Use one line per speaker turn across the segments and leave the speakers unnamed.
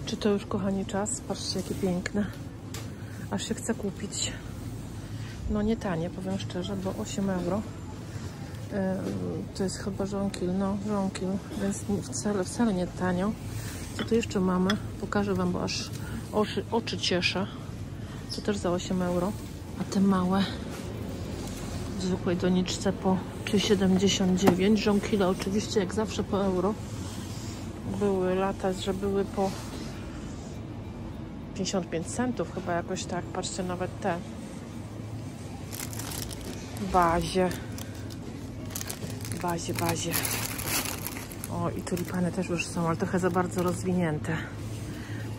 Czy to już, kochani, czas? Patrzcie, jakie piękne. Aż się chce kupić. No nie tanie, powiem szczerze, bo 8 euro. To jest chyba żonkil, no żonkil, więc wcale nie tanio. Co tu jeszcze mamy? Pokażę wam, bo aż oczy cieszę. To też za 8 euro. A te małe w zwykłej doniczce po 3,79. Żonkile oczywiście jak zawsze po euro. Były lata, że były po 55 centów chyba jakoś tak. Patrzcie, nawet te w bazie. O, i tulipany też już są, ale trochę za bardzo rozwinięte.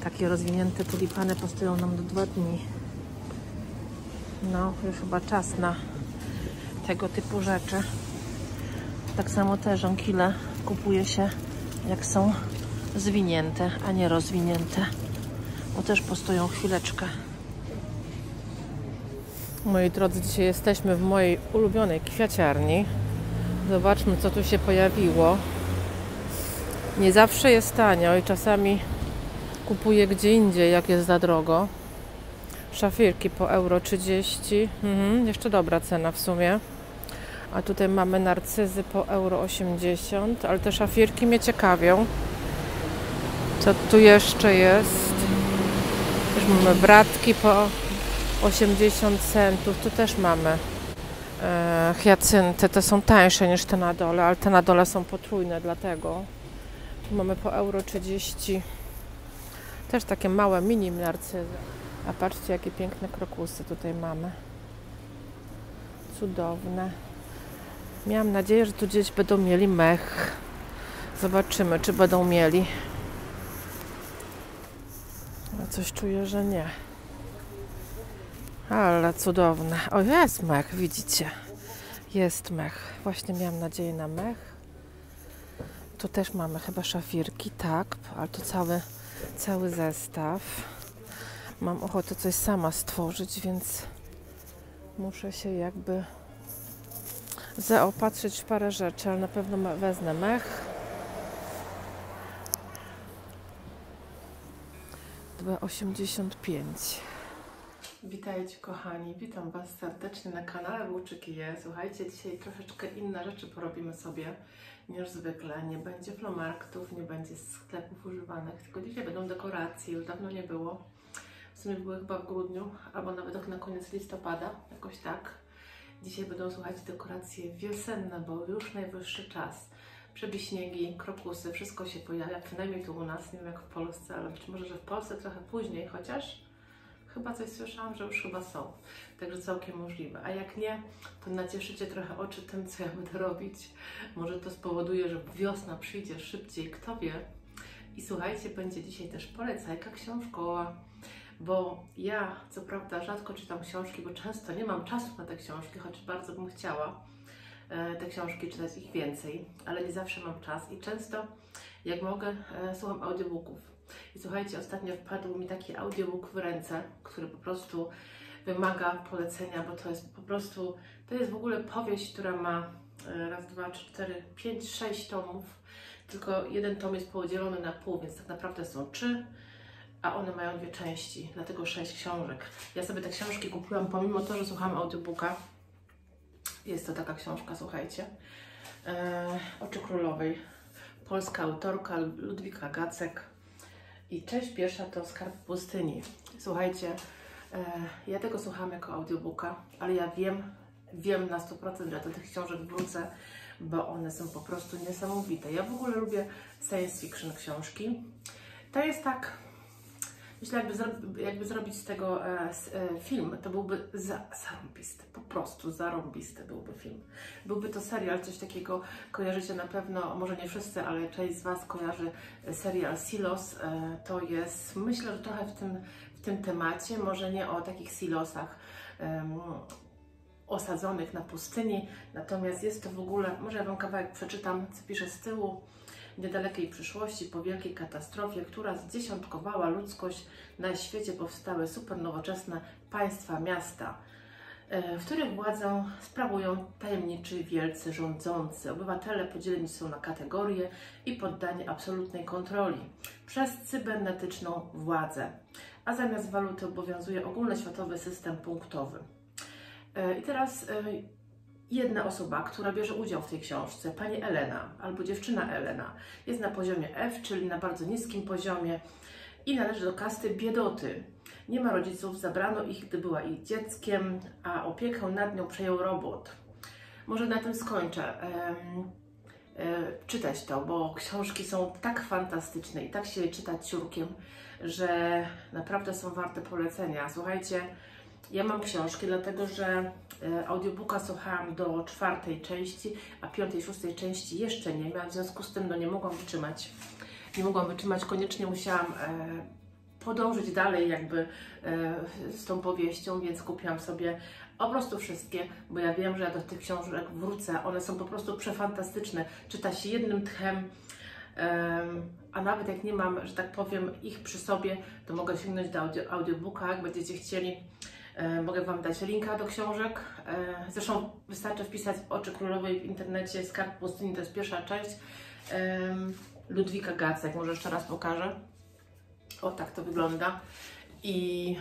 Takie rozwinięte tulipany postoją nam do 2 dni. No, już chyba czas na tego typu rzeczy. Tak samo te żonkile kupuje się, jak są zwinięte, a nie rozwinięte. Bo też postoją chwileczkę. Moi drodzy, dzisiaj jesteśmy w mojej ulubionej kwiaciarni. Zobaczmy, co tu się pojawiło. Nie zawsze jest tanio i czasami kupuję gdzie indziej, jak jest za drogo. Szafirki po euro 30. Jeszcze dobra cena w sumie. A tutaj mamy narcyzy po euro 80. Ale te szafirki mnie ciekawią. Co tu jeszcze jest? Też mamy bratki po 80 centów. Tu też mamy hiacynty. Te są tańsze niż te na dole, ale te na dole są potrójne, dlatego. Tu mamy po euro 30. Też takie małe mini narcyzy. A patrzcie, jakie piękne krokusy tutaj mamy. Cudowne. Miałam nadzieję, że tu gdzieś będą mieli mech. Zobaczymy, czy będą mieli. A coś czuję, że nie. Ale cudowne. O, jest mech, widzicie. Jest mech. Właśnie miałam nadzieję na mech. Tu też mamy chyba szafirki, tak, ale to cały zestaw. Mam ochotę coś sama stworzyć, więc muszę się jakby zaopatrzyć w parę rzeczy, ale na pewno wezmę mech. 2,85. Witajcie, kochani, witam Was serdecznie na kanale Włóczyki Je. Słuchajcie, dzisiaj troszeczkę inne rzeczy porobimy sobie niż zwykle. Nie będzie flomarktów, nie będzie sklepów używanych, tylko dzisiaj będą dekoracje, już dawno nie było. W sumie były chyba w grudniu, albo nawet na koniec listopada, jakoś tak. Dzisiaj będą, słuchajcie, dekoracje wiosenne, bo już najwyższy czas. Przebiśniegi, krokusy, wszystko się pojawia, przynajmniej tu u nas, nie wiem jak w Polsce, ale być może, że w Polsce trochę później, chociaż chyba coś słyszałam, że już chyba są, także całkiem możliwe. A jak nie, to nacieszycie trochę oczy tym, co ja będę robić. Może to spowoduje, że wiosna przyjdzie szybciej, kto wie. I słuchajcie, będzie dzisiaj też polecajka książkowa, bo ja, co prawda, rzadko czytam książki, bo często nie mam czasu na te książki, choć bardzo bym chciała te książki czytać, ich więcej, ale nie zawsze mam czas i często, jak mogę, słucham audiobooków. I słuchajcie, ostatnio wpadł mi taki audiobook w ręce, który po prostu wymaga polecenia, bo to jest po prostu, to jest w ogóle powieść, która ma raz, dwa, trzy, cztery, pięć, 6 tomów, tylko jeden tom jest podzielony na pół, więc tak naprawdę są 3, a one mają 2 części, dlatego 6 książek. Ja sobie te książki kupiłam, pomimo to, że słucham audiobooka. Jest to taka książka, słuchajcie, Oczy Królowej, polska autorka Ludwika Gacek. I część pierwsza to Skarb Pustyni. Słuchajcie, ja tego słucham jako audiobooka, ale ja wiem na 100%, że do tych książek wrócę, bo one są po prostu niesamowite. Ja w ogóle lubię science fiction książki. To jest tak, myślę, jakby zrobić z tego film, to byłby zarąbisty, po prostu zarąbisty byłby film. Byłby to serial, coś takiego, kojarzycie na pewno, może nie wszyscy, ale część z Was kojarzy serial Silos. To jest, myślę, że trochę w tym temacie, może nie o takich silosach osadzonych na pustyni, natomiast jest to w ogóle, może ja Wam kawałek przeczytam, co pisze z tyłu. W niedalekiej przyszłości, po wielkiej katastrofie, która zdziesiątkowała ludzkość, na świecie powstały supernowoczesne państwa, miasta. w których władzę sprawują tajemniczy wielcy rządzący. Obywatele podzieleni są na kategorie i poddani absolutnej kontroli przez cybernetyczną władzę, a zamiast waluty obowiązuje ogólnoświatowy system punktowy. I teraz jedna osoba, która bierze udział w tej książce, pani Elena albo dziewczyna Elena, jest na poziomie F, czyli na bardzo niskim poziomie i należy do kasty biedoty. Nie ma rodziców, zabrano ich, gdy była ich dzieckiem, a opiekę nad nią przejął robot. Może na tym skończę. Czytać to, bo książki są tak fantastyczne i tak się je czyta ciurkiem, że naprawdę są warte polecenia. Słuchajcie, ja mam książki, dlatego że audiobooka słuchałam do 4. części, a 5., 6. części jeszcze nie miałam, w związku z tym no, nie mogłam wytrzymać. Koniecznie musiałam podążyć dalej jakby z tą powieścią, więc kupiłam sobie po prostu wszystkie, bo ja wiem, że ja do tych książek wrócę. One są po prostu przefantastyczne. Czyta się jednym tchem, a nawet jak nie mam, że tak powiem, ich przy sobie, to mogę sięgnąć do audiobooka, jak będziecie chcieli. Mogę Wam dać linka do książek. Zresztą wystarczy wpisać Oczy Królowej w internecie, Skarb Pustyni, to jest pierwsza część. Ludwika Gacek, może jeszcze raz pokażę. O, tak to wygląda. I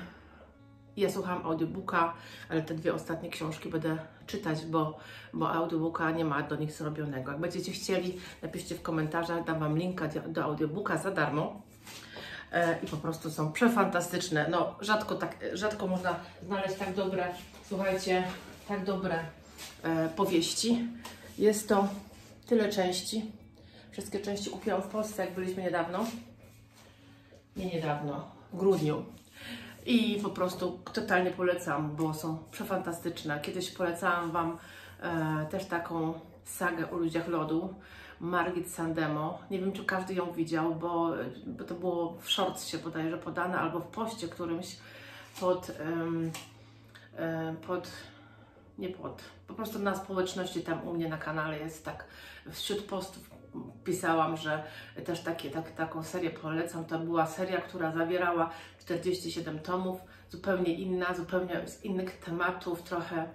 ja słucham audiobooka, ale te 2 ostatnie książki będę czytać, bo audiobooka nie ma do nich zrobionego. Jak będziecie chcieli, napiszcie w komentarzach, dam Wam linka do audiobooka za darmo. I po prostu są przefantastyczne. No, rzadko można znaleźć tak dobre, słuchajcie, tak dobre powieści. Jest to tyle części. Wszystkie części kupiłam w Polsce, jak byliśmy niedawno. W grudniu. I po prostu totalnie polecam, bo są przefantastyczne. Kiedyś polecałam Wam też taką sagę o ludziach lodu, Margit Sandemo. Nie wiem, czy każdy ją widział, bo to było w shortsie bodajże podane, albo w poście którymś po prostu na społeczności tam u mnie na kanale jest tak, wśród postów pisałam, że też taką serię polecam. To była seria, która zawierała 47 tomów, zupełnie inna, zupełnie z innych tematów, trochę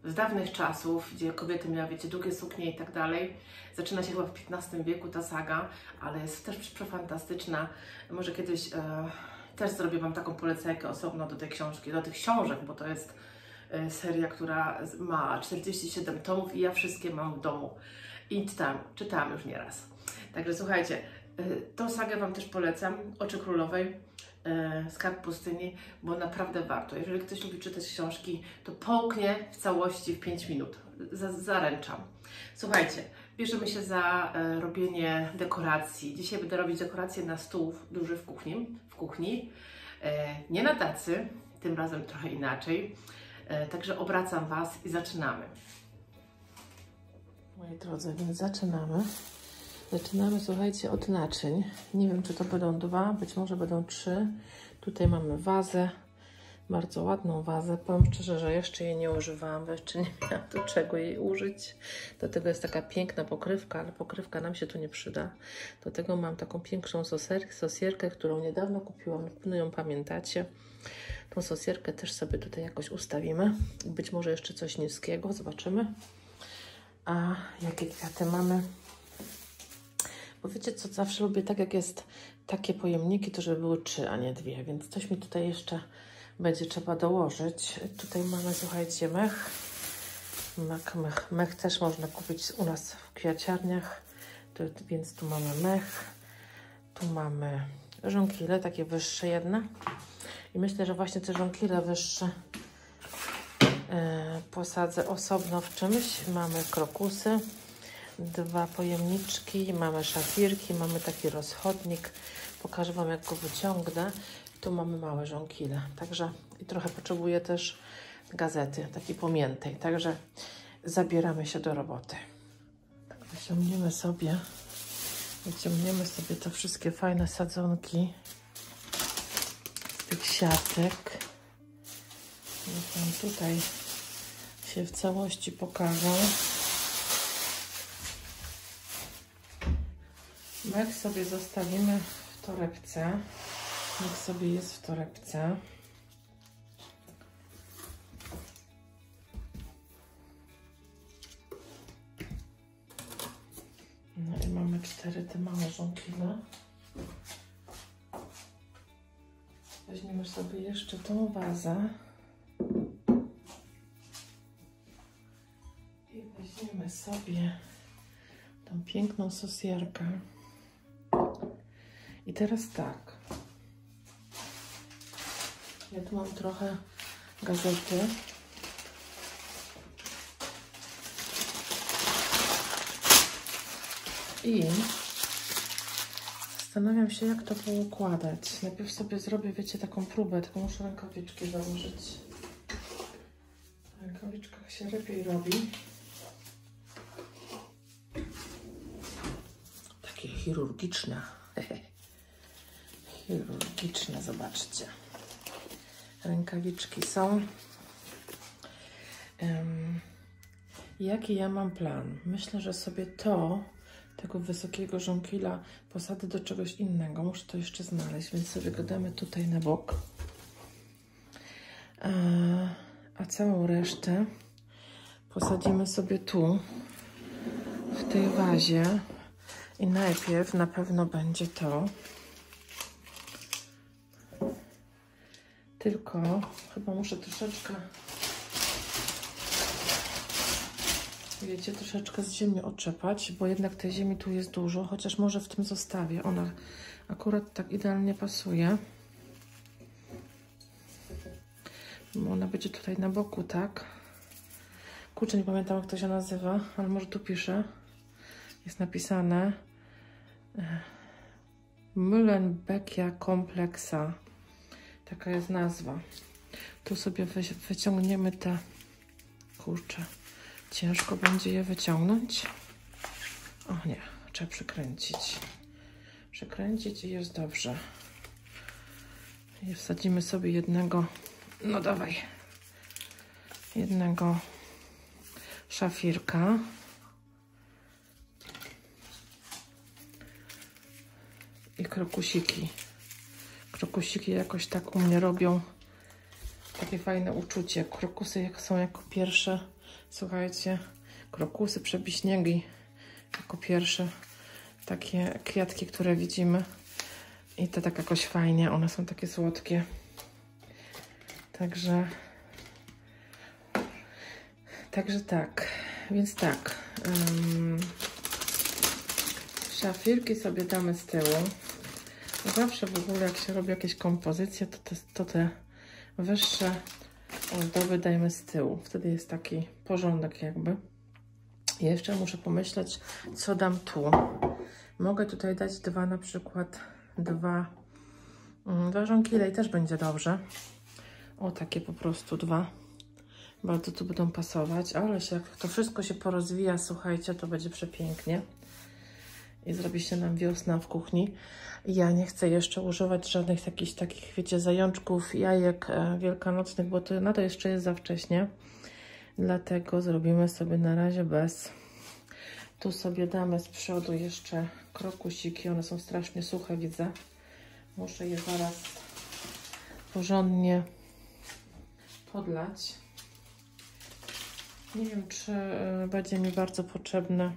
z dawnych czasów, gdzie kobiety miały, wiecie, długie suknie i tak dalej. Zaczyna się chyba w XV wieku ta saga, ale jest też przefantastyczna. Może kiedyś też zrobię Wam taką polecajkę osobno do tej książki, do tych książek, bo to jest seria, która ma 47 tomów i ja wszystkie mam w domu. I czytałam już nieraz. Także słuchajcie, tą sagę Wam też polecam, Oczy Królowej, Skarb Pustyni, bo naprawdę warto. Jeżeli ktoś lubi czytać książki, to połknie w całości w 5 minut. Zaręczam. Słuchajcie, bierzemy się za robienie dekoracji. Dzisiaj będę robić dekoracje na stół duży w kuchni. Nie na tacy, tym razem trochę inaczej. Także obracam Was i zaczynamy. Moi drodzy, więc zaczynamy. Zaczynamy, słuchajcie, od naczyń. Nie wiem, czy to będą 2, być może będą 3. Tutaj mamy wazę, bardzo ładną wazę. Powiem szczerze, że jeszcze jej nie używałam, bo jeszcze nie miałam do czego jej użyć. Do tego jest taka piękna pokrywka, ale pokrywka nam się tu nie przyda. Do tego mam taką piękną sosierkę, którą niedawno kupiłam, na pewno ją pamiętacie. Tą sosierkę też sobie tutaj jakoś ustawimy. Być może jeszcze coś niskiego, zobaczymy. A jakie kwiaty mamy? Bo wiecie co, zawsze lubię tak, jak jest takie pojemniki, to żeby były 3, a nie 2, więc coś mi tutaj jeszcze będzie trzeba dołożyć. Tutaj mamy, słuchajcie, mech. Mech też można kupić u nas w kwiaciarniach, więc tu mamy mech. Tu mamy żonkile, takie wyższe jedne. I myślę, że właśnie te żonkile wyższe posadzę osobno w czymś. Mamy krokusy, 2 pojemniczki, mamy szafirki, mamy taki rozchodnik. Pokażę Wam, jak go wyciągnę. Tu mamy małe żonkile. Także i trochę potrzebuję też gazety, takiej pomiętej. Także zabieramy się do roboty. Wyciągniemy sobie te wszystkie fajne sadzonki z tych siatek. Niech Wam tutaj się w całości pokażę. Mech sobie zostawimy w torebce. Niech sobie jest w torebce. No i mamy 4 te małe żonkile. Weźmiemy sobie jeszcze tą wazę. I weźmiemy sobie tą piękną sosierkę. I teraz tak. Ja tu mam trochę gazety. I zastanawiam się, jak to poukładać. Najpierw sobie zrobię, wiecie, taką próbę, tylko muszę rękawiczki założyć. W rękawiczkach się lepiej robi. Takie chirurgiczne. Chirurgiczne, zobaczcie. Rękawiczki są. Jaki ja mam plan? Myślę, że sobie tego wysokiego żonkila posadzę do czegoś innego. Muszę to jeszcze znaleźć, więc sobie go damy tutaj na bok. A całą resztę posadzimy sobie tu, w tej wazie. I najpierw na pewno będzie to. Tylko chyba muszę troszeczkę, wiecie, troszeczkę z ziemi oczepać, bo jednak tej ziemi tu jest dużo, chociaż może w tym zostawię. Ona akurat tak idealnie pasuje. Bo ona będzie tutaj na boku, tak? Kurczę, nie pamiętam, jak to się nazywa, ale może tu piszę. Jest napisane Mühlenbeckia Komplexa. Taka jest nazwa. Tu sobie wyciągniemy te... Kurczę, ciężko będzie je wyciągnąć. O nie, trzeba przykręcić. Przykręcić i jest dobrze. I wsadzimy sobie jednego... No dawaj. Jednego szafirka. I krokusiki. Krokusiki jakoś tak u mnie robią takie fajne uczucie. Krokusy są jako pierwsze. Słuchajcie, krokusy, przebiśniegi jako pierwsze takie kwiatki, które widzimy. I to tak jakoś fajnie. One są takie słodkie. Także tak. Więc tak. Szafirki sobie damy z tyłu. Zawsze w ogóle, jak się robi jakieś kompozycje, to te wyższe ozdoby dajmy z tyłu. Wtedy jest taki porządek jakby. I jeszcze muszę pomyśleć, co dam tu. Mogę tutaj dać na przykład dwa żonkile i też będzie dobrze. O, takie po prostu 2. Bardzo tu będą pasować, ale jak to wszystko się porozwija, słuchajcie, to będzie przepięknie. I zrobi się nam wiosna w kuchni. Ja nie chcę jeszcze używać żadnych takich, wiecie, zajączków, jajek wielkanocnych, bo na to jeszcze jest za wcześnie. Dlatego zrobimy sobie na razie bez. Tu sobie damy z przodu jeszcze krokusiki. One są strasznie suche, widzę. Muszę je zaraz porządnie podlać. Nie wiem, czy będzie mi bardzo potrzebne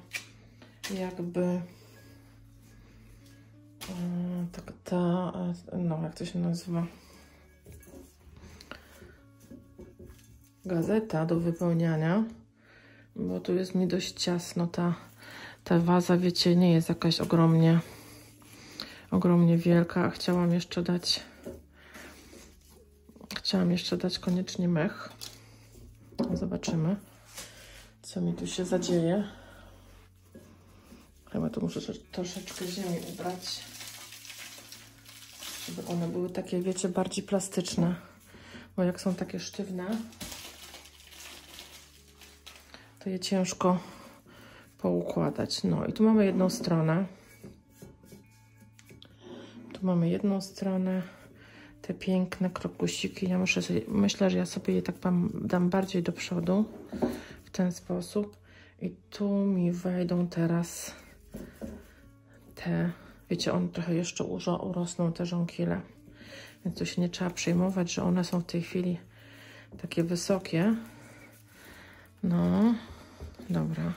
jakby no jak to się nazywa, gazeta do wypełniania, bo tu jest mi dość ciasno. Ta waza, wiecie, nie jest jakaś ogromnie wielka, a chciałam jeszcze dać koniecznie mech. Zobaczymy, co mi tu się zadzieje. Chyba tu muszę troszeczkę ziemi ubrać, żeby one były takie, wiecie, bardziej plastyczne. Bo jak są takie sztywne, to je ciężko poukładać. No i tu mamy jedną stronę. Tu mamy jedną stronę. Te piękne krokusiki. Myślę, że ja sobie je tak dam bardziej do przodu. W ten sposób. I tu mi wejdą teraz te, wiecie, one trochę jeszcze urosną, te żonkile. Więc tu się nie trzeba przejmować, że one są w tej chwili takie wysokie. No, dobra.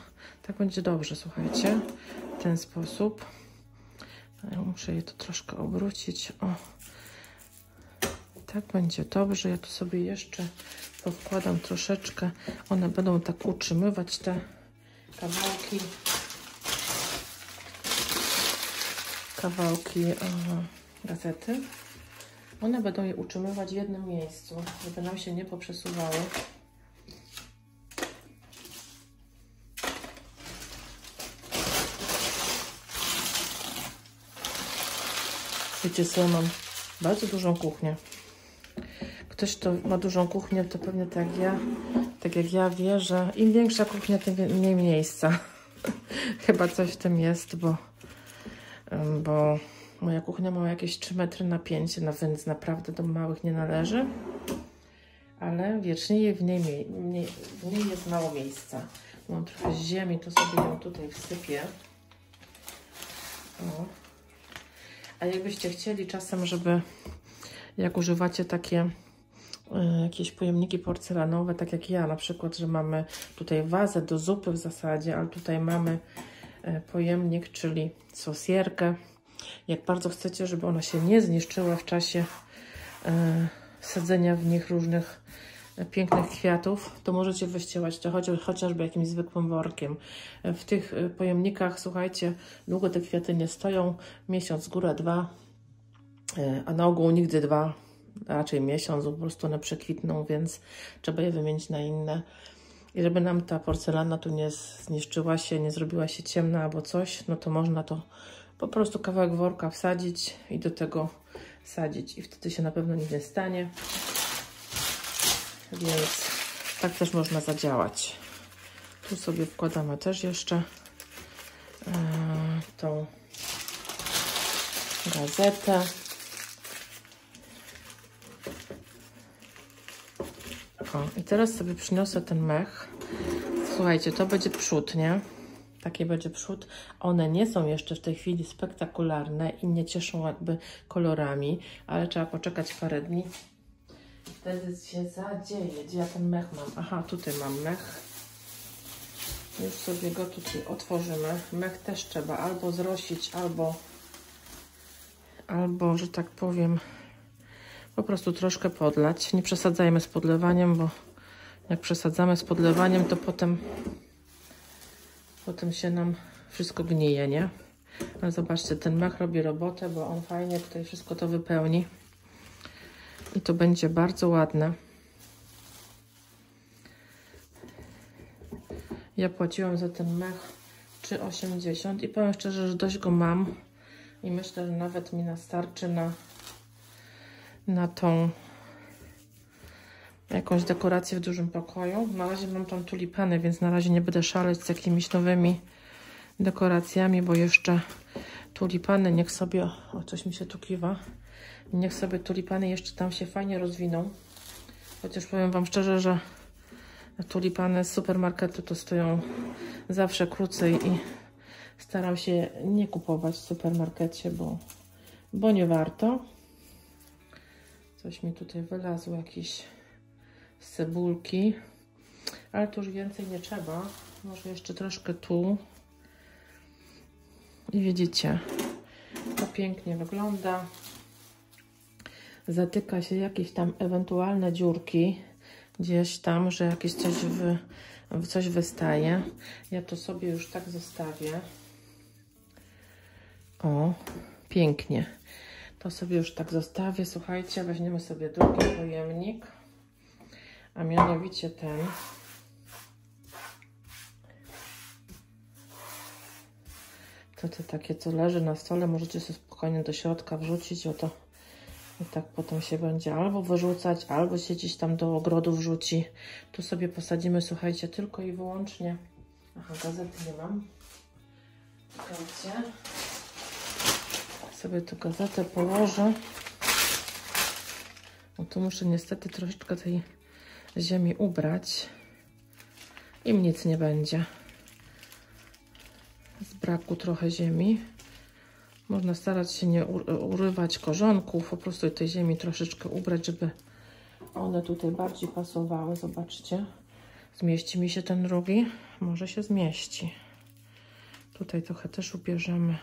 Tak będzie dobrze, słuchajcie, w ten sposób. Ja muszę je to troszkę obrócić. O, tak będzie dobrze. Ja tu sobie jeszcze powkładam troszeczkę. One będą tak utrzymywać te kawałki gazety. One będą je utrzymywać w jednym miejscu, żeby nam się nie poprzesuwały. Wiecie co, mam bardzo dużą kuchnię. Ktoś, kto ma dużą kuchnię, to pewnie tak jak ja wie, że im większa kuchnia, tym mniej miejsca. Chyba coś w tym jest, bo moja kuchnia ma jakieś 3 metry na 5, no więc naprawdę do małych nie należy. Ale wiecznie w niej jest mało miejsca. Mam trochę ziemi, to sobie ją tutaj wsypię. O. A jakbyście chcieli czasem, żeby jak używacie takie jakieś pojemniki porcelanowe, tak jak ja na przykład, że mamy tutaj wazę do zupy w zasadzie, ale tutaj mamy pojemnik, czyli sosierkę. Jak bardzo chcecie, żeby ona się nie zniszczyła w czasie sadzenia w nich różnych pięknych kwiatów, to możecie wyścielać to chociażby jakimś zwykłym workiem. W tych pojemnikach, słuchajcie, długo te kwiaty nie stoją, miesiąc, góra 2, a na ogół nigdy 2, raczej miesiąc, po prostu one przekwitną, więc trzeba je wymienić na inne. I żeby nam ta porcelana tu nie zniszczyła się, nie zrobiła się ciemna albo coś, no to można to po prostu kawałek worka wsadzić i do tego sadzić. I wtedy się na pewno nic nie stanie. Więc tak też można zadziałać. Tu sobie wkładamy też jeszcze tą gazetę. O, i teraz sobie przyniosę ten mech. Słuchajcie, to będzie przód, nie? Taki będzie przód. One nie są jeszcze w tej chwili spektakularne i nie cieszą jakby kolorami, ale trzeba poczekać parę dni. Wtedy się zadzieje. Gdzie ja ten mech mam? Aha, tutaj mam mech. Już sobie go tutaj otworzymy. Mech też trzeba albo zrosić, albo, że tak powiem, po prostu troszkę podlać. Nie przesadzajmy z podlewaniem, bo jak przesadzamy z podlewaniem, to potem się nam wszystko gnije, nie? Ale zobaczcie, ten mech robi robotę, bo on fajnie tutaj wszystko to wypełni. I to będzie bardzo ładne. Ja płaciłam za ten mech 3,80 i powiem szczerze, że dość go mam. I myślę, że nawet mi nastarczy na tą jakąś dekorację w dużym pokoju. Na razie mam tam tulipany, więc na razie nie będę szaleć z jakimiś nowymi dekoracjami, bo jeszcze tulipany niech sobie... O, coś mi się tu kiwa. Niech sobie tulipany jeszcze tam się fajnie rozwiną. Chociaż powiem Wam szczerze, że tulipany z supermarketu to stoją zawsze krócej i staram się nie kupować w supermarkecie, bo nie warto. Coś mi tutaj wylazło, jakieś z cebulki, ale tu już więcej nie trzeba. Może jeszcze troszkę tu. I widzicie, to pięknie wygląda. Zatyka się jakieś tam ewentualne dziurki gdzieś tam, że jakieś coś wystaje. Ja to sobie już tak zostawię. O, pięknie. To sobie już tak zostawię. Słuchajcie, weźmiemy sobie drugi pojemnik, a mianowicie ten. To takie, co leży na stole, możecie sobie spokojnie do środka wrzucić, oto. I tak potem się będzie albo wyrzucać, albo się gdzieś tam do ogrodu wrzuci. Tu sobie posadzimy, słuchajcie, tylko i wyłącznie. Aha, gazety nie mam. Słuchajcie. Sobie tu gazetę położę. No tu muszę niestety troszeczkę tej ziemi ubrać. Im nic nie będzie. Z braku trochę ziemi. Można starać się nie urywać korzonków, po prostu tej ziemi troszeczkę ubrać, żeby one tutaj bardziej pasowały. Zobaczcie, zmieści mi się ten drugi? Może się zmieści. Tutaj trochę też ubierzemy.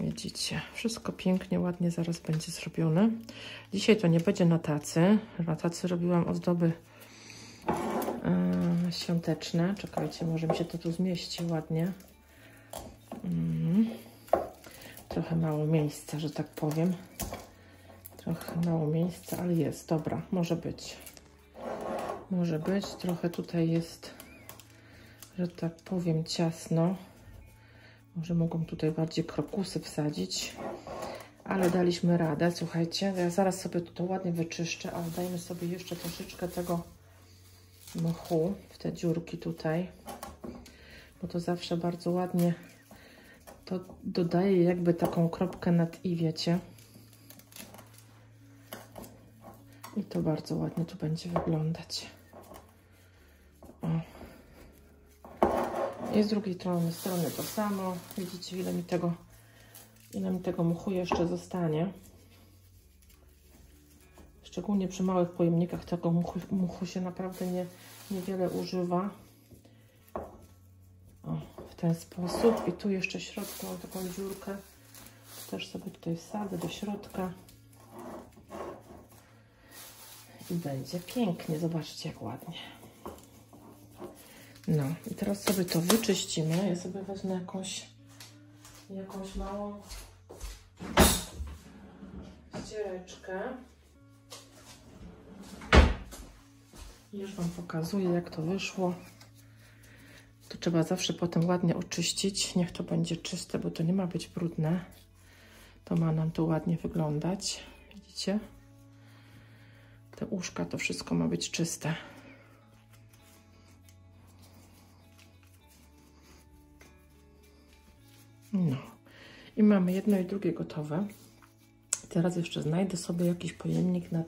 Widzicie, wszystko pięknie, ładnie zaraz będzie zrobione. Dzisiaj to nie będzie na tacy. Na tacy robiłam ozdoby świąteczne. Czekajcie, może mi się to tu zmieści ładnie. Trochę mało miejsca, że tak powiem. Trochę mało miejsca, ale jest. Dobra, może być. Może być. Trochę tutaj jest, że tak powiem, ciasno. Może mogą tutaj bardziej krokusy wsadzić. Ale daliśmy radę. Słuchajcie, ja zaraz sobie to ładnie wyczyszczę, ale dajmy sobie jeszcze troszeczkę tego mchu w te dziurki tutaj. Bo to zawsze bardzo ładnie to dodaje jakby taką kropkę nad i, wiecie. I to bardzo ładnie tu będzie wyglądać. O. I z drugiej strony to samo. Widzicie, ile mi tego mchu jeszcze zostanie. Szczególnie przy małych pojemnikach tego mchu się naprawdę niewiele używa. O, w ten sposób. I tu jeszcze w środku mam taką dziurkę. Też sobie tutaj wsadzę do środka. I będzie pięknie. Zobaczcie, jak ładnie. No i teraz sobie to wyczyścimy. Ja sobie wezmę jakąś małą ściereczkę. Już Wam pokazuję, jak to wyszło. To trzeba zawsze potem ładnie oczyścić. Niech to będzie czyste, bo to nie ma być brudne. To ma nam tu ładnie wyglądać. Widzicie? Te uszka, to wszystko ma być czyste. No. I mamy jedno i drugie gotowe. Teraz jeszcze znajdę sobie jakiś pojemnik na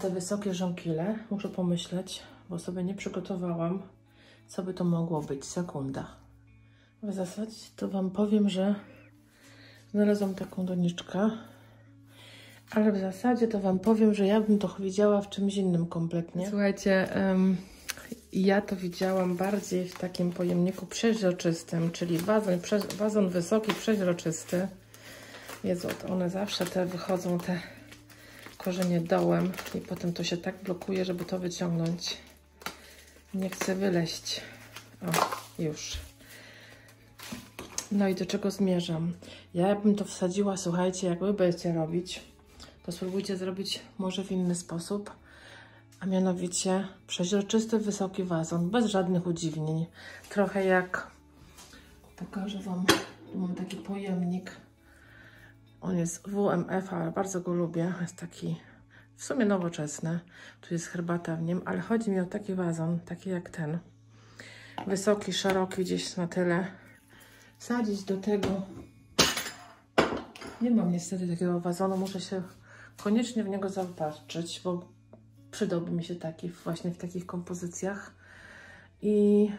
te wysokie żonkile. Muszę pomyśleć, bo sobie nie przygotowałam, co by to mogło być. Sekunda. W zasadzie to Wam powiem, że znalazłam taką doniczkę, ale w zasadzie to Wam powiem, że ja bym to widziała w czymś innym kompletnie. Słuchajcie, ja to widziałam bardziej w takim pojemniku przeźroczystym, czyli wazon wysoki, przeźroczysty. Jezu, one zawsze wychodzą te korzenie dołem i potem to się tak blokuje, żeby to wyciągnąć. Nie chcę wyleźć. O, już. No i do czego zmierzam? Ja bym to wsadziła, słuchajcie, jak Wy będziecie robić, to spróbujcie zrobić może w inny sposób, a mianowicie przeźroczysty, wysoki wazon, bez żadnych udziwnień. Trochę jak, pokażę Wam, tu mam taki pojemnik. On jest WMF, ale bardzo go lubię. Jest taki w sumie nowoczesny. Tu jest herbata w nim, ale chodzi mi o taki wazon, taki jak ten. Wysoki, szeroki, gdzieś na tyle. Wsadzić do tego. Nie mam niestety takiego wazonu, muszę się koniecznie w niego zaopatrzyć, bo przydałby mi się taki właśnie w takich kompozycjach. I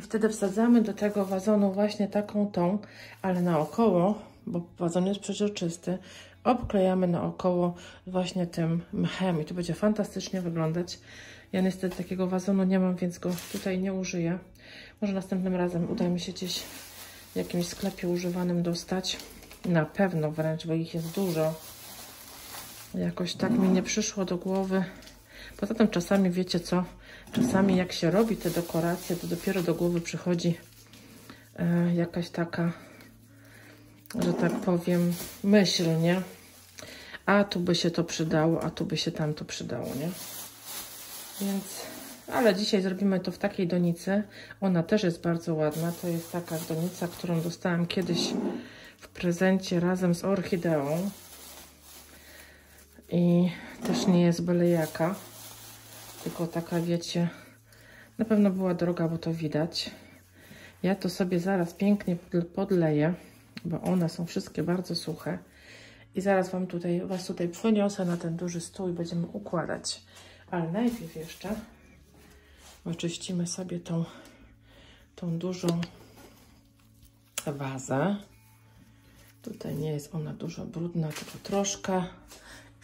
wtedy wsadzamy do tego wazonu właśnie taką tą, ale naokoło, bo wazon jest przeźroczysty, obklejamy naokoło właśnie tym mchem i to będzie fantastycznie wyglądać. Ja niestety takiego wazonu nie mam, więc go tutaj nie użyję. Może następnym razem uda mi się gdzieś w jakimś sklepie używanym dostać. Na pewno wręcz, bo ich jest dużo. Jakoś tak mi nie przyszło do głowy. Poza tym czasami, wiecie co, czasami jak się robi te dekoracje, to dopiero do głowy przychodzi jakaś taka, że tak powiem, myśl, nie? A tu by się to przydało, a tu by się tamto przydało, nie? Więc, ale dzisiaj zrobimy to w takiej donicy. Ona też jest bardzo ładna. To jest taka donica, którą dostałam kiedyś w prezencie razem z orchideą. I też nie jest byle jaka, tylko taka, wiecie, na pewno była droga, bo to widać. Ja to sobie zaraz pięknie podleję, bo one są wszystkie bardzo suche. I zaraz was tutaj przeniosę na ten duży stół i będziemy układać. Ale najpierw jeszcze oczyścimy sobie tą dużą wazę. Tutaj nie jest ona dużo brudna, tylko troszkę.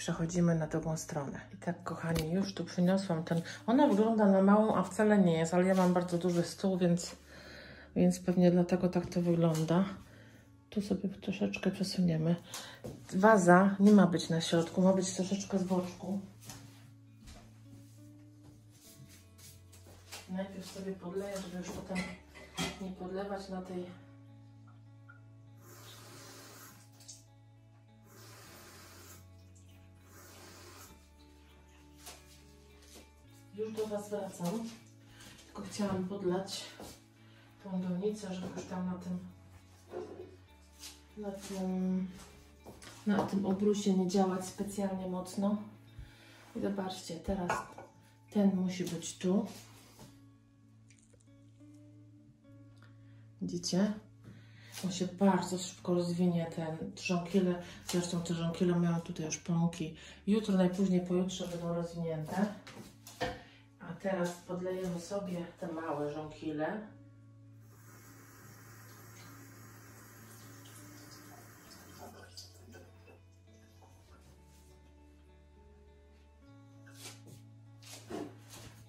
przechodzimy na drugą stronę. I tak, kochani, już tu przyniosłam ten... Ona wygląda na małą, a wcale nie jest, ale ja mam bardzo duży stół, więc pewnie dlatego tak to wygląda. Tu sobie troszeczkę przesuniemy. Waza nie ma być na środku, ma być troszeczkę z boczku. Najpierw sobie podleję, żeby już potem nie podlewać na tej... Już do Was wracam. Tylko chciałam podlać tą donicę, żeby już tam na tym obrusie nie działać specjalnie mocno. I zobaczcie, teraz ten musi być tu. Widzicie? On się bardzo szybko rozwinie, te żonkile. Zresztą te żonkile mają tutaj już pąki. Jutro, najpóźniej pojutrze będą rozwinięte. A teraz podlejemy sobie te małe żonkile.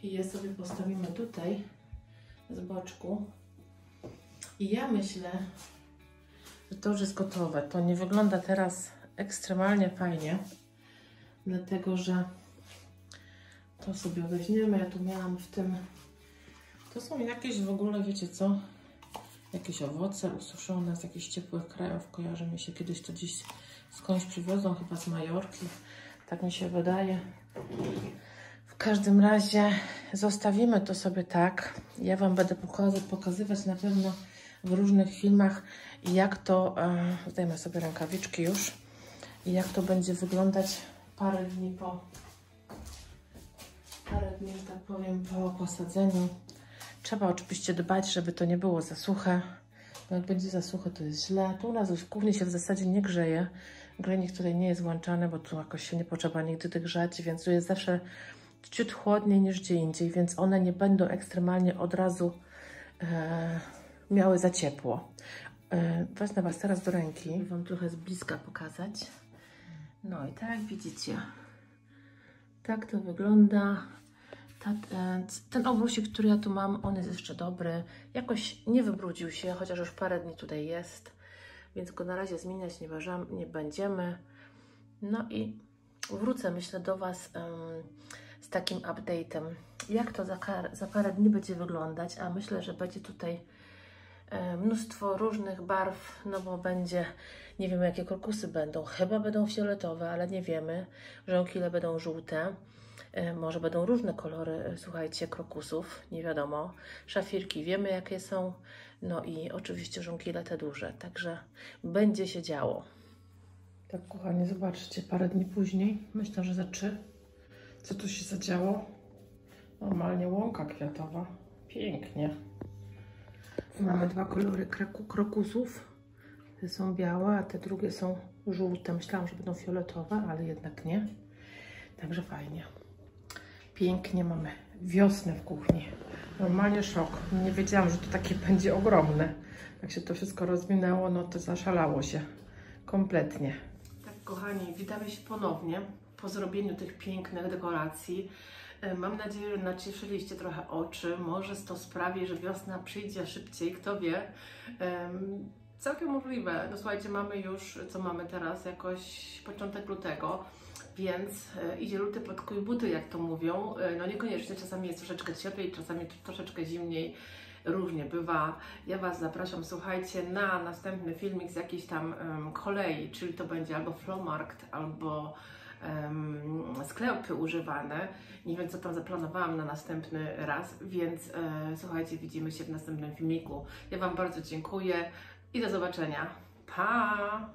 I je sobie postawimy tutaj z boczku. I ja myślę, że to już jest gotowe. To nie wygląda teraz ekstremalnie fajnie, dlatego że to sobie weźmiemy. Ja tu miałam w tym... To są jakieś w ogóle, wiecie co? Jakieś owoce ususzone z jakichś ciepłych krajów. Kojarzy mi się, kiedyś to gdzieś skądś przywiozą, chyba z Majorki. Tak mi się wydaje. W każdym razie zostawimy to sobie tak. Ja Wam będę pokazywać na pewno w różnych filmach, jak to... zdejmę sobie rękawiczki już. I jak to będzie wyglądać parę dni, że tak powiem, po posadzeniu. Trzeba oczywiście dbać, żeby to nie było za suche, bo jak będzie za suche, to jest źle. Tu u nas w kuchni się w zasadzie nie grzeje. Grzejnik tutaj nie jest włączany, bo tu jakoś się nie potrzeba nigdy tych grzać, więc tu jest zawsze ciut chłodniej niż gdzie indziej, więc one nie będą ekstremalnie od razu miały za ciepło. Wezmę Was teraz do ręki, żeby Wam trochę z bliska pokazać. No i tak jak widzicie, tak to wygląda. Ten obrusik, który ja tu mam, on jest jeszcze dobry. Jakoś nie wybrudził się, chociaż już parę dni tutaj jest, więc go na razie zmieniać nie będziemy. No i wrócę, myślę, do Was z takim update'em, jak to za parę dni będzie wyglądać, a myślę, że będzie tutaj mnóstwo różnych barw, no bo będzie, nie wiemy jakie krokusy będą, chyba będą fioletowe, ale nie wiemy, żonkile będą żółte, może będą różne kolory, słuchajcie, krokusów, nie wiadomo, szafirki wiemy jakie są, no i oczywiście żonkile te duże, także będzie się działo. Tak, kochani, zobaczcie, parę dni później, myślę, że za 3, co tu się zadziało? Normalnie łąka kwiatowa, pięknie. Mamy 2 kolory krokusów. Te są białe, a te drugie są żółte. Myślałam, że będą fioletowe, ale jednak nie. Także fajnie. Pięknie mamy wiosnę w kuchni. Normalnie szok. Nie wiedziałam, że to takie będzie ogromne. Jak się to wszystko rozwinęło, no to zaszalało się. Kompletnie. Tak, kochani, witamy się ponownie po zrobieniu tych pięknych dekoracji. Mam nadzieję, że nacieszyliście trochę oczy. Może to sprawi, że wiosna przyjdzie szybciej, kto wie. Całkiem możliwe. No słuchajcie, mamy już, co mamy teraz, jakoś początek lutego, więc idzie luty pod kuj buty, jak to mówią. No niekoniecznie, czasami jest troszeczkę cieplej, czasami troszeczkę zimniej. Różnie bywa. Ja Was zapraszam, słuchajcie, na następny filmik z jakiejś tam kolei, czyli to będzie albo Flowmarkt, albo sklepy używane. Nie wiem, co tam zaplanowałam na następny raz, więc słuchajcie, widzimy się w następnym filmiku. Ja Wam bardzo dziękuję i do zobaczenia. Pa!